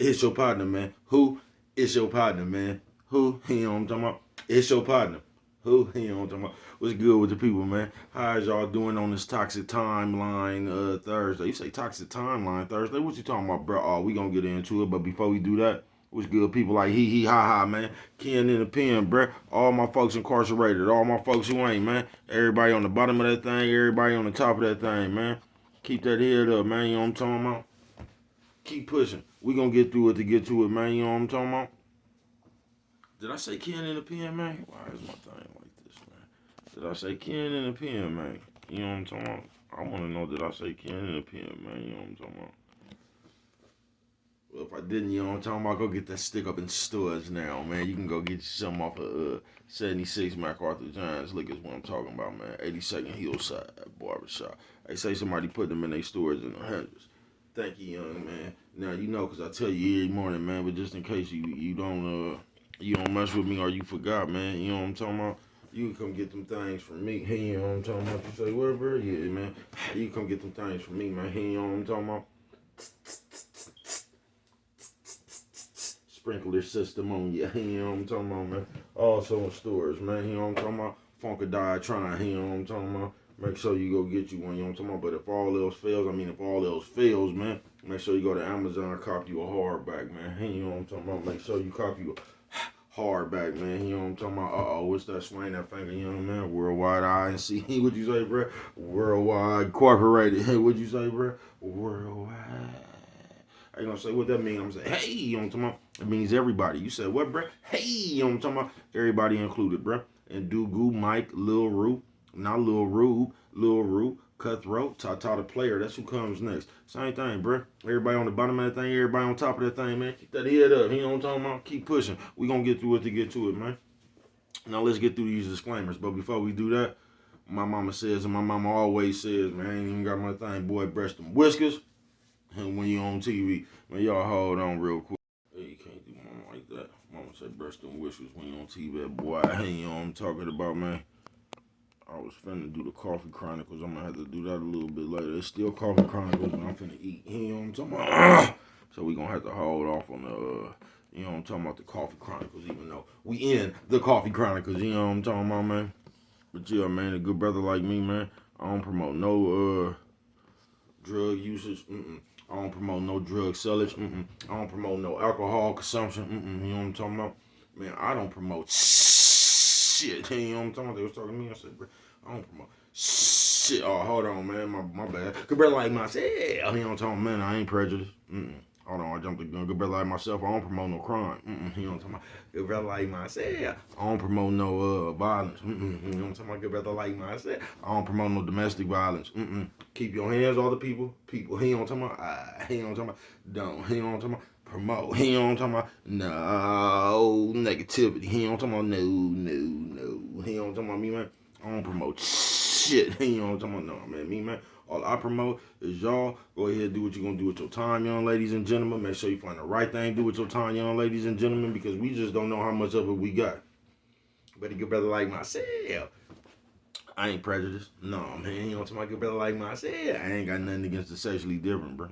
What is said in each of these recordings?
It's your partner, man. Who? It's your partner, man. Who? You know what I'm talking about? It's your partner. Who? You know what I'm talking about? What's good with the people, man? How's y'all doing on this toxic timeline Thursday? You say toxic timeline Thursday? What you talking about, bro? Oh, we gonna get into it, but before we do that, what's good, people like hee ha ha, man? Ken in the pen, bro. All my folks incarcerated, all my folks who ain't, man. Everybody on the bottom of that thing, everybody on the top of that thing, man. Keep that head up, man. You know what I'm talking about? Keep pushing. We gonna get through it to get to it, man. You know what I'm talking about? Did I say Ken in the pen, man? Why is my thing like this, man? Did I say Ken in the pen, man? You know what I'm talking about? I want to know, did I say Ken in the pen, man? You know what I'm talking about? Well, if I didn't, you know what I'm talking about? Go get that stick up in stores now, man. You can go get you something off of 76 MacArthur Johns. Look at what I'm talking about, man. 82nd Hillside Barbershop. They say somebody put them in their stores in the hundreds. Thank you, young man. Now you know, cause I tell you every morning, man. But just in case you don't mess with me or you forgot, man. You know what I'm talking about? You can come get them things from me. Hey, you know what I'm talking about? You say, where, bro? Yeah, man. You can come get them things from me, man. Hey, you know what I'm talking about? Sprinkler system on you. You know what I'm talking about, man? Also in stores, man. You know what I'm talking about? Funkadiatron. You know what I'm talking about? Make sure you go get you one. You know what I'm talking about? But if all else fails, man, make sure you go to Amazon and copy you a hardback, man. You know what I'm talking about? Make sure you copy you a hardback, man. You know what I'm talking about? What's that swing that finger, young man? Worldwide INC. What'd you say, bro? Worldwide Incorporated. Hey, what'd you say, bro? Worldwide. I ain't gonna say what that means. I'm gonna say, hey, you know what I'm talking about? It means everybody. You said what, bro? Hey, you know what I'm talking about? Everybody included, bro. And Dugu, Mike, Lil Rue, not Lil Rube, Lil Rue, Cutthroat, Tata the player. That's who comes next. Same thing, bro. Everybody on the bottom of that thing, everybody on top of that thing, man. Keep that head up. You know what I'm talking about? Keep pushing. We gonna get through it to get to it, man. Now let's get through these disclaimers. But before we do that, my mama says, and my mama always says, man, I ain't even got my thing, boy, breast them whiskers. And when you on TV, man, y'all hold on real quick. Hey, you can't do mama like that. Mama said breast them whiskers when you on TV, boy. Hey, you know what I'm talking about, man. I was finna do the Coffee Chronicles. I'm gonna have to do that a little bit later. It's still Coffee Chronicles, but I'm finna eat. You know what I'm talking about? So we gonna have to hold off on the, you know what I'm talking about, the Coffee Chronicles, even though we in the Coffee Chronicles. You know what I'm talking about, man? But yeah, man, a good brother like me, man, I don't promote no drug usage. I don't promote no drug sellage. I don't promote no alcohol consumption. You know what I'm talking about? Man, I don't promote shit. You know what I'm talking about? They was talking to me. I said, bro, I don't promote shit. Oh, hold on, man. My bad. Good brother like myself. You know what I'm talking about? Man, I ain't prejudiced. Hold on, I jumped the gun. Good brother like myself, I don't promote no crime. You know what I'm talking about? Good brother like myself, I don't promote no violence. You know what I'm talking about? Good brother like myself, I don't promote no domestic violence. Keep your hands off the people. People, you know what I'm talking about? You know what I'm talking about? Don't, you know what I'm talking about? Promote. You know what I'm talking about? No negativity. You know what I'm talking about? No. You know what I'm talking about? Me, man, I don't promote shit. You know what I'm talking about? No, man, me, man. All I promote is y'all go ahead and do what you're going to do with your time, young ladies and gentlemen. Make sure you find the right thing to do with your time, young ladies and gentlemen, because we just don't know how much of it we got. But a good brother like myself, I ain't prejudiced. No, man. You know what I'm talking about? Good brother like myself, I ain't got nothing against the sexually different, bro.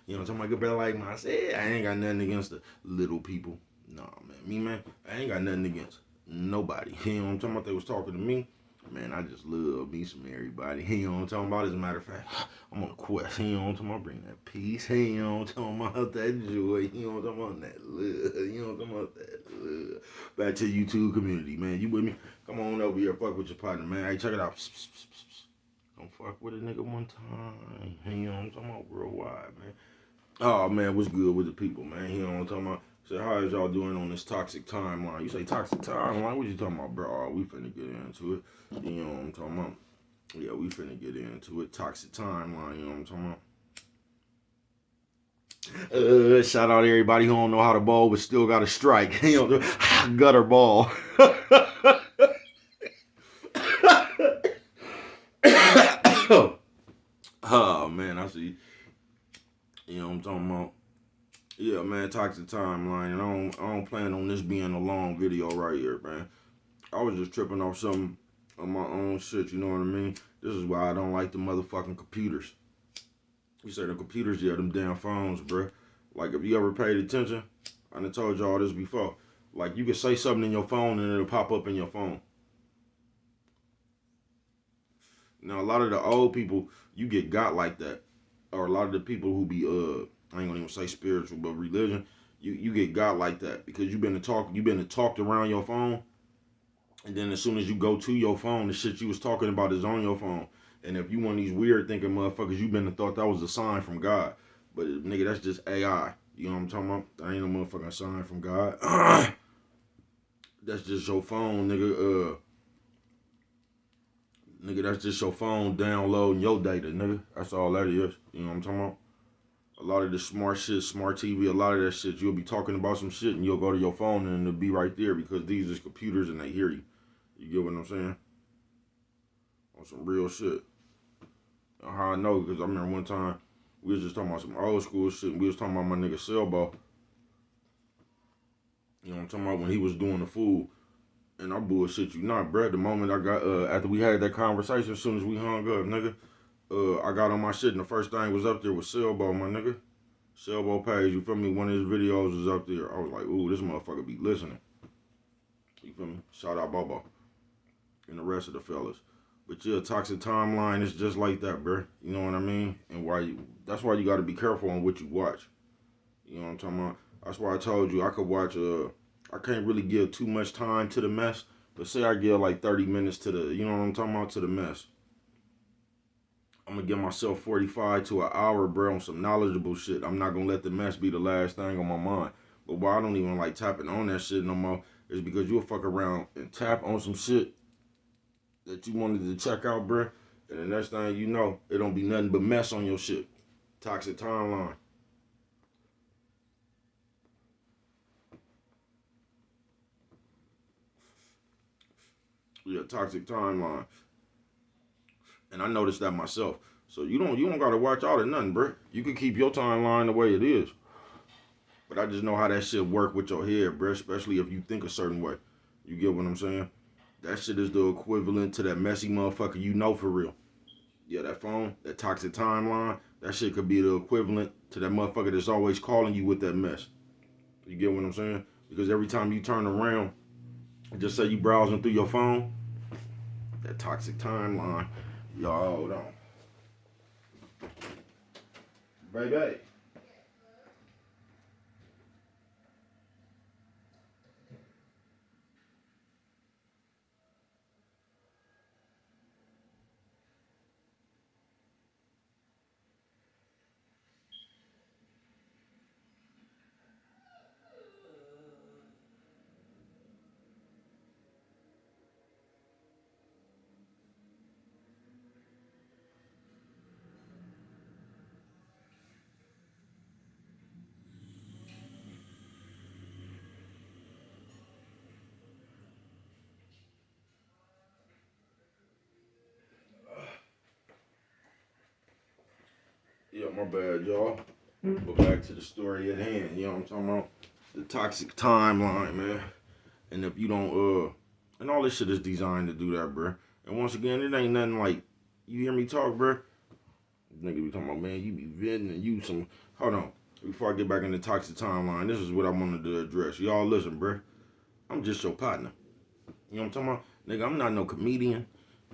You know what I'm talking about? Good brother like myself, I ain't got nothing against the little people. No, man. Me, man, I ain't got nothing against nobody. You know what I'm talking about? They was talking to me. Man, I just love me some everybody. You know what I'm talking about? As a matter of fact, I'm on a quest. You know what I'm talking about? Bring that peace. You know what I'm talking about? That joy. You know what I'm talking about? That love. You know what I'm talking about? That love. Back to the YouTube community, man. You with me? Come on over here. Fuck with your partner, man. Hey, check it out. Don't fuck with a nigga one time. You know what I'm talking about? Worldwide, man. Oh, man, what's good with the people, man? You know what I'm talking about? So how is y'all doing on this toxic timeline? You say toxic timeline? What you talking about, bro? Oh, we finna get into it. You know what I'm talking about? Yeah, we finna get into it. Toxic timeline, you know what I'm talking about? Shout out to everybody who don't know how to ball but still got a strike. You know, gutter ball. Oh, man, I see. You know what I'm talking about? Yeah, man, toxic timeline. And I don't plan on this being a long video right here, man. I was just tripping off some of my own shit, you know what I mean? This is why I don't like the motherfucking computers. You say the computers, yeah, them damn phones, bruh. Like, if you ever paid attention, I done told y'all this before. Like, you can say something in your phone and it'll pop up in your phone. Now, a lot of the old people, you get got like that. Or a lot of the people who be, I ain't gonna even say spiritual, but religion, you get got like that. Because you've been talked around your phone. And then as soon as you go to your phone, the shit you was talking about is on your phone. And if you one of these weird thinking motherfuckers, you been to thought that was a sign from God. But nigga, that's just AI. You know what I'm talking about? That ain't no motherfucking sign from God. That's just your phone, nigga. Nigga, that's just your phone downloading your data, nigga. That's all that is. You know what I'm talking about? A lot of the smart shit, smart TV, a lot of that shit, you'll be talking about some shit and you'll go to your phone and it'll be right there because these is computers and they hear you. You get what I'm saying? On some real shit. How I know, because I remember one time we was just talking about some old school shit and we was talking about my nigga Selbo. You know what I'm talking about? When he was doing the fool. And I bullshit you not, bruh. The moment I got, after we had that conversation, as soon as we hung up, nigga, I got on my shit and the first thing was up there was Selbo, my nigga. Selbo Page, you feel me? One of his videos was up there. I was like, ooh, this motherfucker be listening. You feel me? Shout out Bobo. And the rest of the fellas. But yeah, Toxic Timeline is just like that, bruh. You know what I mean? And that's why you gotta be careful on what you watch. You know what I'm talking about? That's why I told you I could watch, I can't really give too much time to the mess. But say I give like 30 minutes to the, you know what I'm talking about, to the mess. I'm gonna give myself 45 to an hour, bro, on some knowledgeable shit. I'm not gonna let the mess be the last thing on my mind. But why I don't even like tapping on that shit no more is because you'll fuck around and tap on some shit that you wanted to check out, bro. And the next thing you know, it don't be nothing but mess on your shit. Toxic Timeline. Yeah, Toxic Timeline. And I noticed that myself. So you don't gotta watch out of nothing, bro. You can keep your timeline the way it is. But I just know how that shit work with your head, bro. Especially if you think a certain way. You get what I'm saying? That shit is the equivalent to that messy motherfucker you know for real. Yeah, that phone, that Toxic Timeline, that shit could be the equivalent to that motherfucker that's always calling you with that mess. You get what I'm saying? Because every time you turn around, just say you browsing through your phone, that Toxic Timeline, y'all hold on. Baby. Yeah, my bad, y'all. But back to the story at hand. You know what I'm talking about? The Toxic Timeline, man. And if you don't, and all this shit is designed to do that, bro. And once again, it ain't nothing like, you hear me talk, bro? Nigga be talking about, man, you be venting and you some, hold on. Before I get back in the Toxic Timeline, this is what I wanted to address. Y'all listen, bro. I'm just your partner. You know what I'm talking about? Nigga, I'm not no comedian.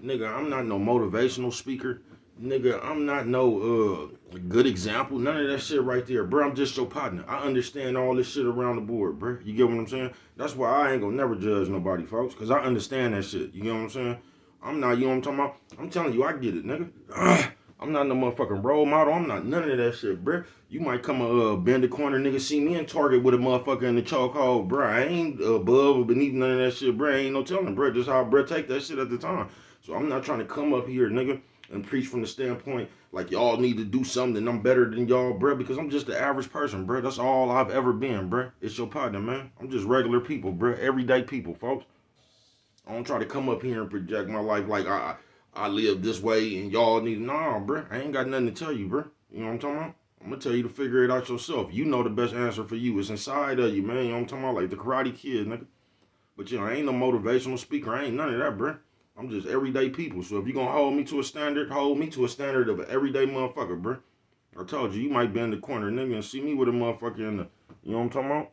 Nigga, I'm not no motivational speaker. Nigga, I'm not no good example. None of that shit right there, bro. I'm just your partner. I understand all this shit around the board, bro. You get what I'm saying? That's why I ain't gonna never judge nobody, folks. Cause I understand that shit. You get what I'm saying? I'm not, you know what I'm talking about? I'm telling you, I get it, nigga. I'm not no motherfucking role model. I'm not none of that shit, bro. You might come bend the corner, nigga, see me in Target with a motherfucker in the chokehold, bro. I ain't above or beneath none of that shit, bro. Ain't no telling, bro. Just how bro take that shit at the time. So I'm not trying to come up here, nigga, and preach from the standpoint like y'all need to do something and I'm better than y'all, bro, because I'm just the average person, bro. That's all I've ever been, bro. It's your partner, man. I'm just regular people, bro. Everyday people, folks. I don't try to come up here and project my life like I live this way and y'all need, nah, bro. I ain't got nothing to tell you, bro. You know what I'm talking about? I'm gonna tell you to figure it out yourself. You know the best answer for you. It's inside of you, man. You know what I'm talking about? Like the Karate Kid, nigga. But you know, I ain't no motivational speaker. I ain't none of that, bro. I'm just everyday people. So if you gonna hold me to a standard, hold me to a standard of an everyday motherfucker, bro. I told you might be in the corner, nigga, and see me with a motherfucker in the, you know what I'm talking about?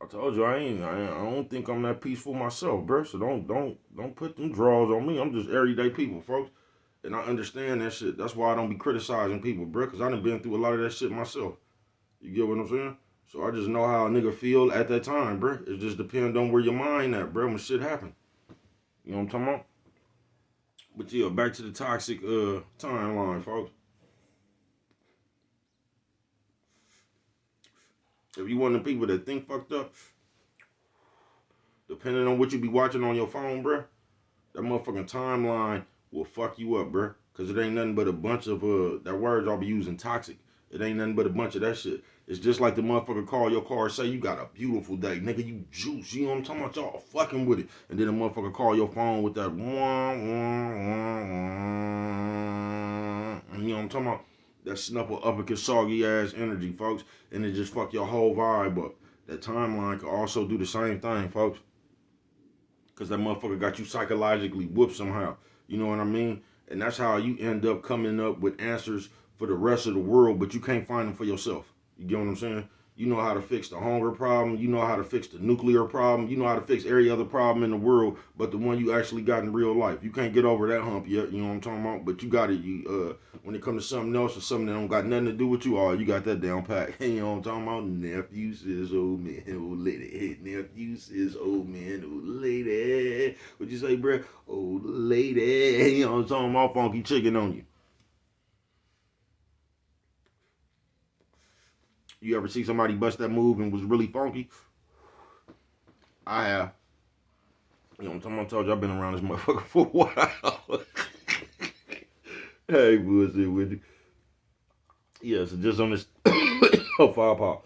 I told you I don't think I'm that peaceful myself, bro. So don't put them draws on me. I'm just everyday people, folks. And I understand that shit. That's why I don't be criticizing people, bro, because I done been through a lot of that shit myself. You get what I'm saying? So I just know how a nigga feel at that time, bro. It just depends on where your mind at, bro, when shit happen. You know what I'm talking about? But yeah, back to the toxic timeline, folks. If you one of the people that think fucked up, depending on what you be watching on your phone, bro, that motherfucking timeline will fuck you up, bro. Cause it ain't nothing but a bunch of that word y'all be using, toxic. It ain't nothing but a bunch of that shit. It's just like the motherfucker call your car and say you got a beautiful day, nigga. You juice, you know what I'm talking about? Y'all fucking with it, and then the motherfucker call your phone with that wah, wah, wah, wah. You know what I'm talking about? That snupple uppercut soggy ass energy, folks, and it just fuck your whole vibe up. That timeline can also do the same thing, folks. Because that motherfucker got you psychologically whooped somehow. You know what I mean? And that's how you end up coming up with answers for the rest of the world, but you can't find them for yourself. You get what I'm saying? You know how to fix the hunger problem. You know how to fix the nuclear problem. You know how to fix every other problem in the world, but the one you actually got in real life. You can't get over that hump yet. You know what I'm talking about? But you got it. When it comes to something else or something that don't got nothing to do with you, oh, you got that down pat. You know what I'm talking about? Nephew says old man, old lady. Nephew says old man, old lady. What you say, bro? Old lady. You know what I'm talking about? Funky chicken on you. You ever see somebody bust that move and was really funky? I have. You know what I'm talking about? I told you I've been around this motherfucker for a while. Hey, bullshit with you. Yeah, so just on this firepower.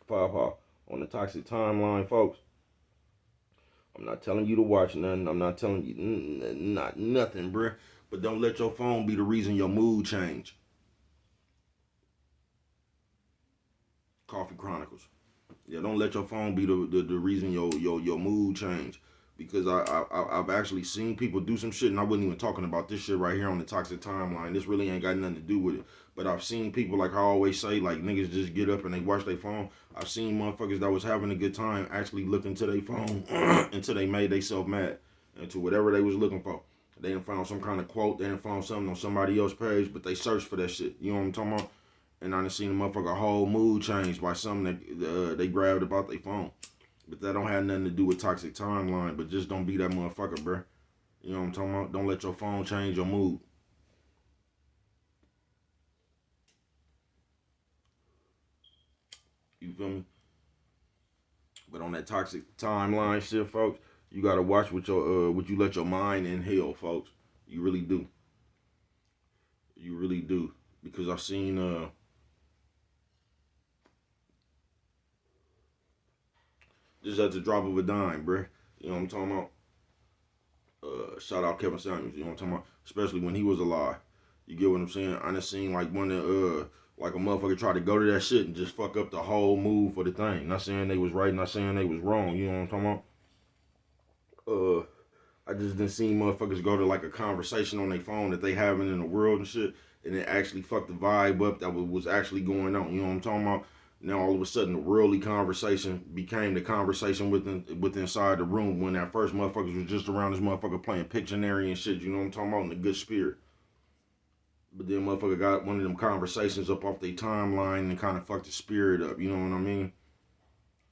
Firepower. On the toxic timeline, folks. I'm not telling you to watch nothing. I'm not telling you not nothing, bruh. But don't let your phone be the reason your mood change. Coffee Chronicles. Yeah, don't let your phone be the reason your mood change. Because I've actually seen people do some shit, and I wasn't even talking about this shit right here on the toxic timeline. This really ain't got nothing to do with it. But I've seen people, like I always say, like niggas just get up and they watch their phone. I've seen motherfuckers that was having a good time actually looking to their phone until they made themselves mad into whatever they was looking for. They done found some kind of quote, they done found something on somebody else's page, but they searched for that shit. You know what I'm talking about? And I done seen a motherfucker whole mood change by something that they grabbed about their phone. But that don't have nothing to do with toxic timeline. But just don't be that motherfucker, bruh. You know what I'm talking about? Don't let your phone change your mood. You feel me? But on that toxic timeline shit, folks, you gotta watch what you let your mind inhale, folks. You really do. You really do. Because I've seen just at the drop of a dime, bruh. You know what I'm talking about? Shout out Kevin Samuels. You know what I'm talking about? Especially when he was alive. You get what I'm saying? I done seen like one of like a motherfucker try to go to that shit and just fuck up the whole mood for the thing. Not saying they was right, not saying they was wrong. You know what I'm talking about? I just didn't see motherfuckers go to like a conversation on their phone that they having in the world and shit, and it actually fucked the vibe up that was actually going on. You know what I'm talking about? Now all of a sudden the worldly conversation became the conversation within inside the room when that first motherfuckers was just around this motherfucker playing Pictionary and shit. You know what I'm talking about? In a good spirit. But then motherfucker got one of them conversations up off their timeline and kind of fucked the spirit up. You know what I mean?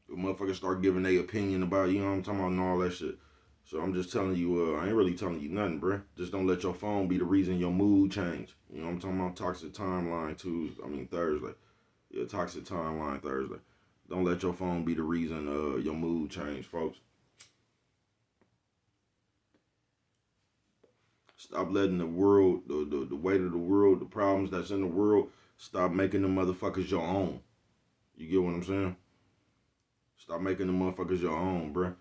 The motherfuckers start giving their opinion about, you know what I'm talking about, and all that shit. So I'm just telling you, I ain't really telling you nothing, bruh. Just don't let your phone be the reason your mood change. You know what I'm talking about? Toxic timeline Thursday. Yeah, toxic timeline Thursday. Don't let your phone be the reason your mood change, folks. Stop letting the world, the weight of the world, the problems that's in the world, stop making them motherfuckers your own. You get what I'm saying? Stop making them motherfuckers your own, bruh.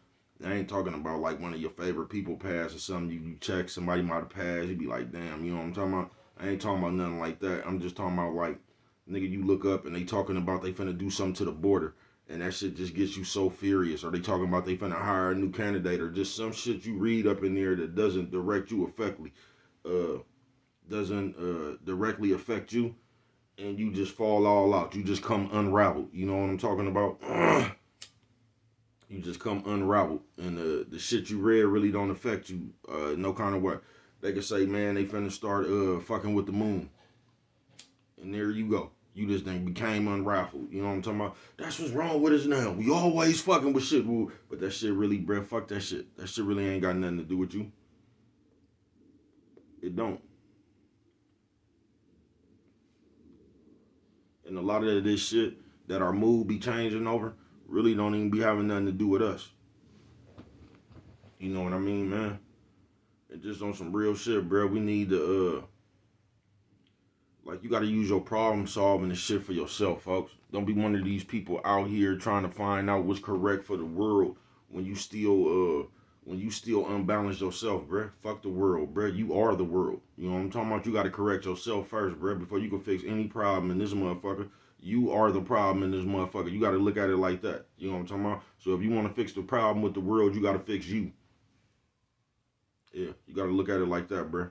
I ain't talking about like one of your favorite people pass or something. You check somebody might have passed. You be like, damn, you know what I'm talking about? I ain't talking about nothing like that. I'm just talking about like, nigga, you look up and they talking about they finna do something to the border. And that shit just gets you so furious. Or they talking about they finna hire a new candidate or just some shit you read up in there that doesn't direct you effectively. Uh, doesn't directly affect you, and you just fall all out. You just come unraveled. You know what I'm talking about? You just come unraveled, and the shit you read really don't affect you no kind of way. They could say, man, they finna start fucking with the moon, and there you go. You just then became unraveled. You know what I'm talking about? That's what's wrong with us now. We always fucking with shit, but that shit really, bruh, fuck that shit. That shit really ain't got nothing to do with you. It don't. And a lot of this shit that our mood be changing over really don't even be having nothing to do with us. You know what I mean, man? And just on some real shit, bro. We need to, like, you got to use your problem solving and shit for yourself, folks. Don't be one of these people out here trying to find out what's correct for the world when you still unbalance yourself, bro. Fuck the world, bro. You are the world. You know what I'm talking about? You got to correct yourself first, bro, before you can fix any problem in this motherfucker. You are the problem in this motherfucker. You got to look at it like that. You know what I'm talking about? So if you want to fix the problem with the world, you got to fix you. Yeah, you got to look at it like that, bro.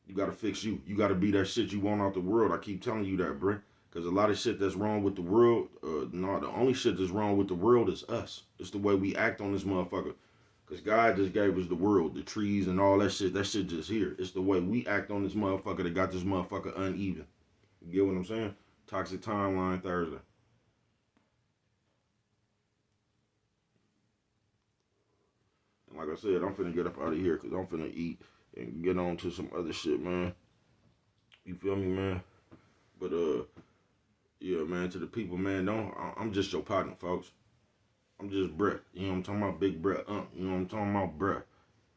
You got to fix you. You got to be that shit you want out the world. I keep telling you that, bro. Because a lot of shit that's wrong with the world, no, the only shit that's wrong with the world is us. It's the way we act on this motherfucker. Because God just gave us the world, the trees and all that shit. That shit just here. It's the way we act on this motherfucker that got this motherfucker uneven. You get what I'm saying? Toxic Timeline Thursday. And like I said, I'm finna get up out of here because I'm finna eat and get on to some other shit, man. You feel me, man? But, yeah, man, to the people, man, I'm just your partner, folks. I'm just Brett. You know what I'm talking about? Big Brett. You know what I'm talking about? Brett.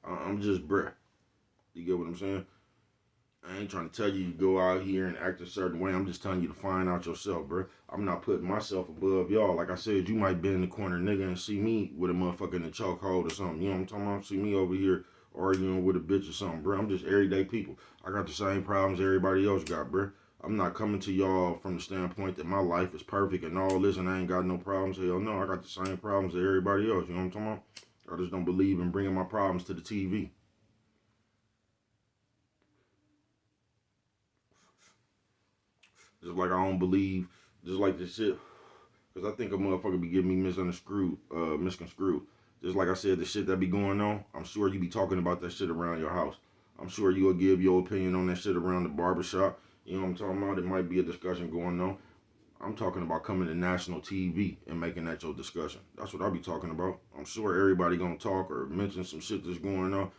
I'm just Brett. You get what I'm saying? I ain't trying to tell you to go out here and act a certain way. I'm just telling you to find out yourself, bro. I'm not putting myself above y'all. Like I said, you might be in the corner, nigga, and see me with a motherfucker in the chokehold or something. You know what I'm talking about? See me over here arguing with a bitch or something, bro. I'm just everyday people. I got the same problems everybody else got, bro. I'm not coming to y'all from the standpoint that my life is perfect and all this and I ain't got no problems. Hell no, I got the same problems as everybody else. You know what I'm talking about? I just don't believe in bringing my problems to the TV. Just like I don't believe, just like this shit, because I think a motherfucker be getting me misconstrued. Just like I said, the shit that be going on, I'm sure you be talking about that shit around your house. I'm sure you will give your opinion on that shit around the barbershop. You know what I'm talking about? It might be a discussion going on. I'm talking about coming to national TV and making that your discussion. That's what I be talking about. I'm sure everybody gonna talk or mention some shit that's going on.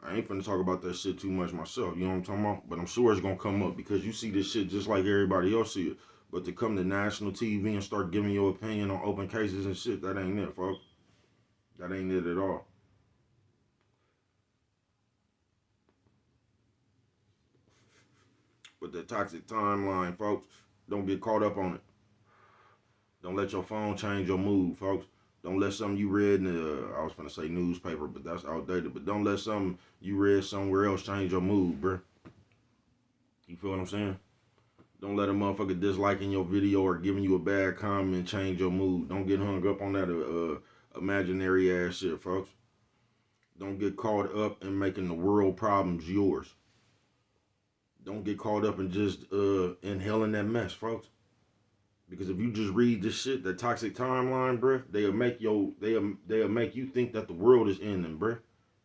I ain't finna talk about that shit too much myself, you know what I'm talking about? But I'm sure it's gonna come up because you see this shit just like everybody else see it. But to come to national TV and start giving your opinion on open cases and shit, that ain't it, folks. That ain't it at all. But the toxic timeline, folks, don't get caught up on it. Don't let your phone change your mood, folks. Don't let something you read in the, I was gonna say newspaper, but that's outdated. But don't let something you read somewhere else change your mood, bruh. You feel what I'm saying? Don't let a motherfucker disliking your video or giving you a bad comment change your mood. Don't get hung up on that imaginary ass shit, folks. Don't get caught up in making the world problems yours. Don't get caught up in just inhaling that mess, folks. Because if you just read this shit, that toxic timeline, bruh, they'll make you think that the world is ending, bruh.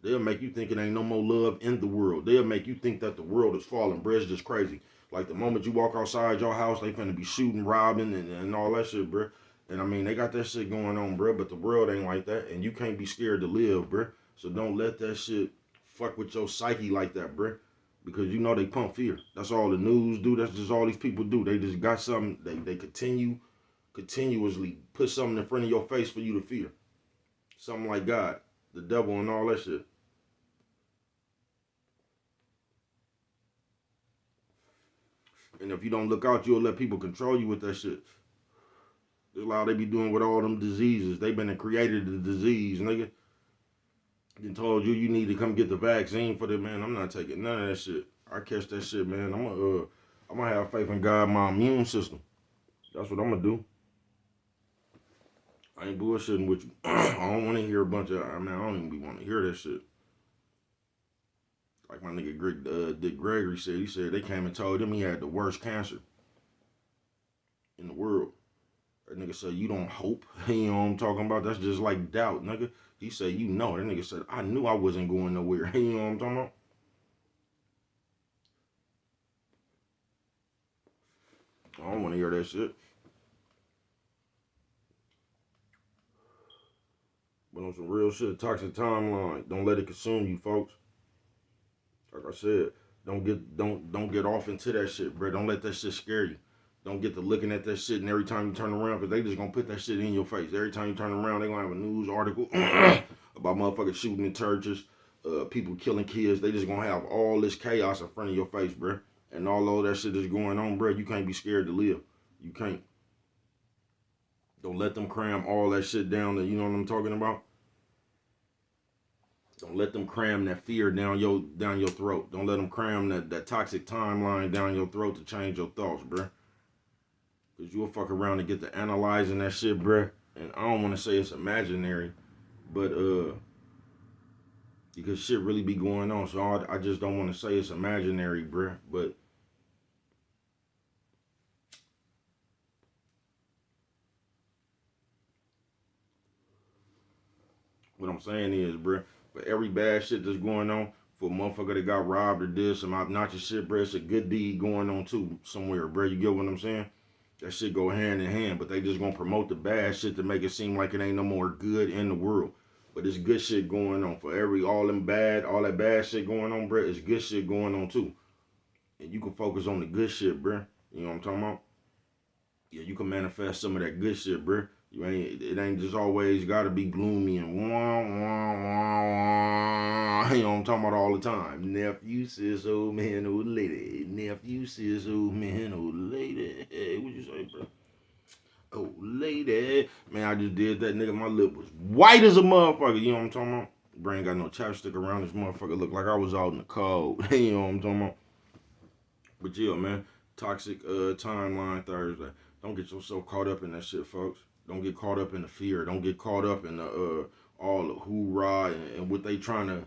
They'll make you think it ain't no more love in the world. They'll make you think that the world is falling, bruh. It's just crazy. Like the moment you walk outside your house, they finna be shooting, robbing, and all that shit, bruh. And I mean, they got that shit going on, bruh, but the world ain't like that. And you can't be scared to live, bruh. So don't let that shit fuck with your psyche like that, bruh. Because you know they pump fear. That's all the news do. That's just all these people do. They just got something. They continuously put something in front of your face for you to fear. Something like God, the devil, and all that shit. And if you don't look out, you'll let people control you with that shit. That's how they be doing with all them diseases. They been and created the disease, nigga. Then told you need to come get the vaccine for that, man. I'm not taking none of that shit. I catch that shit, man. I'm gonna have faith in God, my immune system. That's what I'm gonna do. I ain't bullshitting with you. I don't want to hear a bunch of. I mean, I don't even want to hear that shit. Like my nigga Dick Gregory said, he said they came and told him he had the worst cancer in the world. That nigga said, you don't hope. You know what I'm talking about? That's just like doubt, nigga. He said, you know. That nigga said, I knew I wasn't going nowhere. You know what I'm talking about? I don't want to hear that shit. But on some real shit, toxic timeline. Don't let it consume you, folks. Like I said, don't get off into that shit, bro. Don't let that shit scare you. Don't get to looking at that shit and every time you turn around, because they just gonna put that shit in your face. Every time you turn around, they gonna have a news article about motherfuckers shooting in churches, people killing kids. They just gonna have all this chaos in front of your face, bro. And all that shit is going on, bro. You can't be scared to live. You can't. Don't let them cram all that shit down. You know what I'm talking about? Don't let them cram that fear down your throat. Don't let them cram that toxic timeline down your throat to change your thoughts, bruh. Because you'll fuck around and get to analyzing that shit, bruh. And I don't want to say it's imaginary, but because shit really be going on. So I just don't want to say it's imaginary, bruh. But what I'm saying is, bruh, for every bad shit that's going on, for a motherfucker that got robbed or did some obnoxious shit, bruh, it's a good deed going on too somewhere, bruh. You get what I'm saying? That shit go hand in hand, but they just gonna promote the bad shit to make it seem like it ain't no more good in the world. But it's good shit going on. For all that bad shit going on, bruh, it's good shit going on too. And you can focus on the good shit, bruh. You know what I'm talking about? Yeah, you can manifest some of that good shit, bruh. It ain't just always gotta be gloomy and wah wah wah wah. You know what I'm talking about all the time. Nephew says old man, old lady. Nephew says old man, old lady. Hey, what you say, bro? Old lady. Man, I just did that, nigga. My lip was white as a motherfucker. You know what I'm talking about? Brain got no chapstick around this motherfucker. Look like I was out in the cold. You know what I'm talking about? But yeah, man. Toxic timeline Thursday. Don't get yourself caught up in that shit, folks. Don't get caught up in the fear. Don't get caught up in the all the hoorah and what they trying to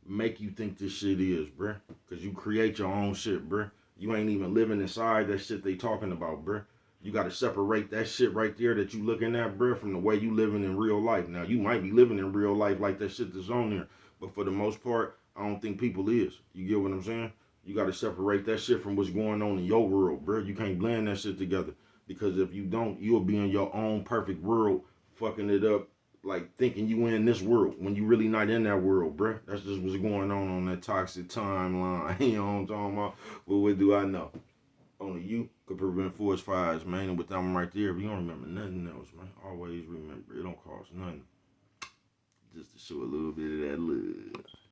make you think this shit is, bruh. Cause you create your own shit, bruh. You ain't even living inside that shit they talking about, bruh. You gotta separate that shit right there that you looking at, bruh, from the way you living in real life. Now you might be living in real life like that shit that's on there, but for the most part, I don't think people is. You get what I'm saying? You gotta separate that shit from what's going on in your world, bruh. You can't blend that shit together. Because if you don't, you'll be in your own perfect world, fucking it up, like thinking you in this world when you really not in that world, bruh. That's just what's going on that toxic timeline. You know what I'm talking about? Well, what do I know? Only you could prevent forest fires, man. And with them right there, if you don't remember nothing else, man, always remember it don't cost nothing. Just to show a little bit of that love.